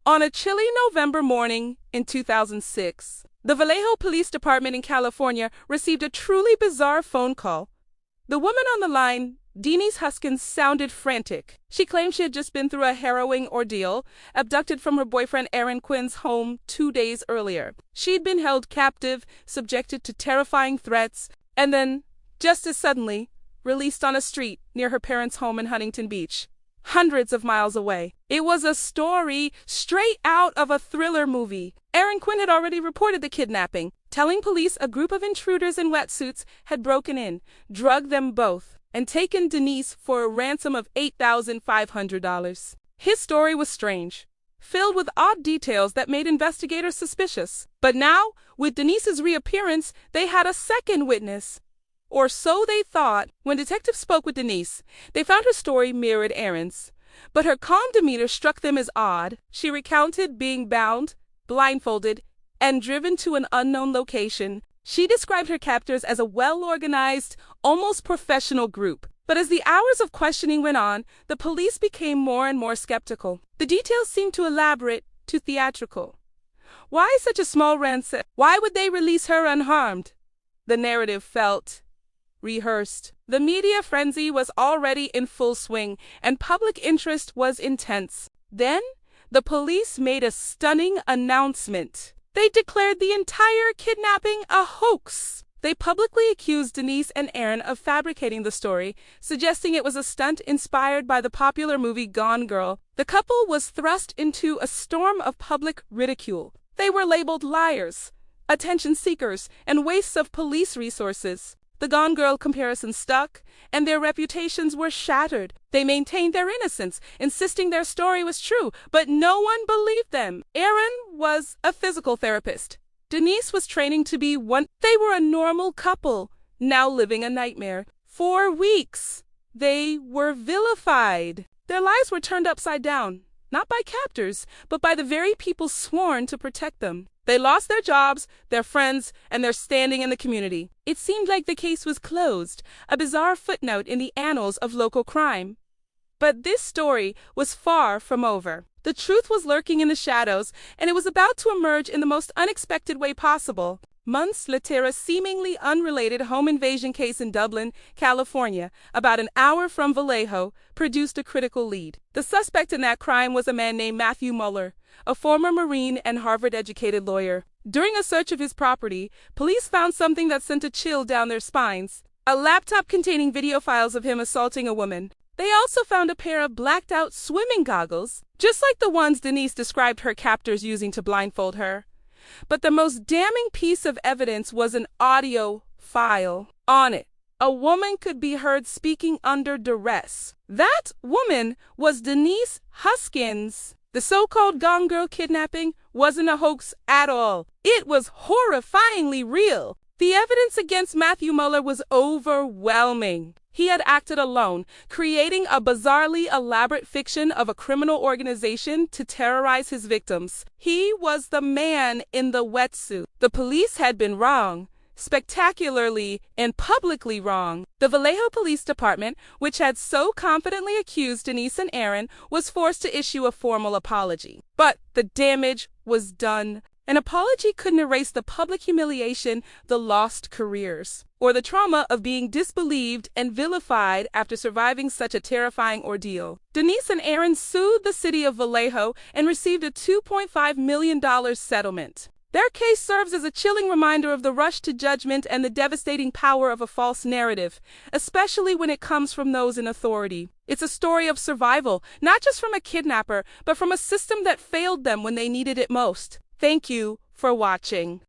On a chilly November morning in 2006, the Vallejo Police Department in California received a truly bizarre phone call. The woman on the line, Denise Huskins, sounded frantic. She claimed she had just been through a harrowing ordeal, abducted from her boyfriend Aaron Quinn's home 2 days earlier. She'd been held captive, subjected to terrifying threats, and then, just as suddenly, released on a street near her parents' home in Huntington Beach, hundreds of miles away. It was a story straight out of a thriller movie. Aaron Quinn had already reported the kidnapping, telling police a group of intruders in wetsuits had broken in, drugged them both, and taken Denise for a ransom of $8,500. His story was strange, filled with odd details that made investigators suspicious. But now, with Denise's reappearance, they had a second witness. Or so they thought. When detectives spoke with Denise, they found her story mirrored Aaron's. But her calm demeanor struck them as odd. She recounted being bound, blindfolded, and driven to an unknown location. She described her captors as a well-organized, almost professional group. But as the hours of questioning went on, the police became more and more skeptical. The details seemed too elaborate, too theatrical. Why such a small ransom? Why would they release her unharmed? The narrative felt rehearsed. The media frenzy was already in full swing, and public interest was intense. Then, the police made a stunning announcement. They declared the entire kidnapping a hoax. They publicly accused Denise and Aaron of fabricating the story, suggesting it was a stunt inspired by the popular movie Gone Girl. The couple was thrust into a storm of public ridicule. They were labeled liars, attention seekers, and wastes of police resources. The Gone Girl comparison stuck, and their reputations were shattered. They maintained their innocence, insisting their story was true, but no one believed them. Aaron was a physical therapist. Denise was training to be one. They were a normal couple, now living a nightmare. For weeks, they were vilified. Their lives were turned upside down, not by captors, but by the very people sworn to protect them. They lost their jobs, their friends, and their standing in the community. It seemed like the case was closed, a bizarre footnote in the annals of local crime. But this story was far from over. The truth was lurking in the shadows, and it was about to emerge in the most unexpected way possible. Months later, a seemingly unrelated home invasion case in Dublin, California, about an hour from Vallejo, produced a critical lead. The suspect in that crime was a man named Matthew Muller, a former Marine and Harvard-educated lawyer. During a search of his property, police found something that sent a chill down their spines: a laptop containing video files of him assaulting a woman. They also found a pair of blacked-out swimming goggles, just like the ones Denise described her captors using to blindfold her. But the most damning piece of evidence was an audio file. On it, a woman could be heard speaking under duress. That woman was Denise Huskins. The so-called Gone Girl kidnapping wasn't a hoax at all. It was horrifyingly real. The evidence against Matthew Muller was overwhelming. He had acted alone, creating a bizarrely elaborate fiction of a criminal organization to terrorize his victims. He was the man in the wetsuit. The police had been wrong, spectacularly and publicly wrong. The Vallejo Police Department, which had so confidently accused Denise and Aaron, was forced to issue a formal apology. But the damage was done. An apology couldn't erase the public humiliation, the lost careers, or the trauma of being disbelieved and vilified after surviving such a terrifying ordeal. Denise and Aaron sued the city of Vallejo and received a $2.5 million settlement. Their case serves as a chilling reminder of the rush to judgment and the devastating power of a false narrative, especially when it comes from those in authority. It's a story of survival, not just from a kidnapper, but from a system that failed them when they needed it most. Thank you for watching.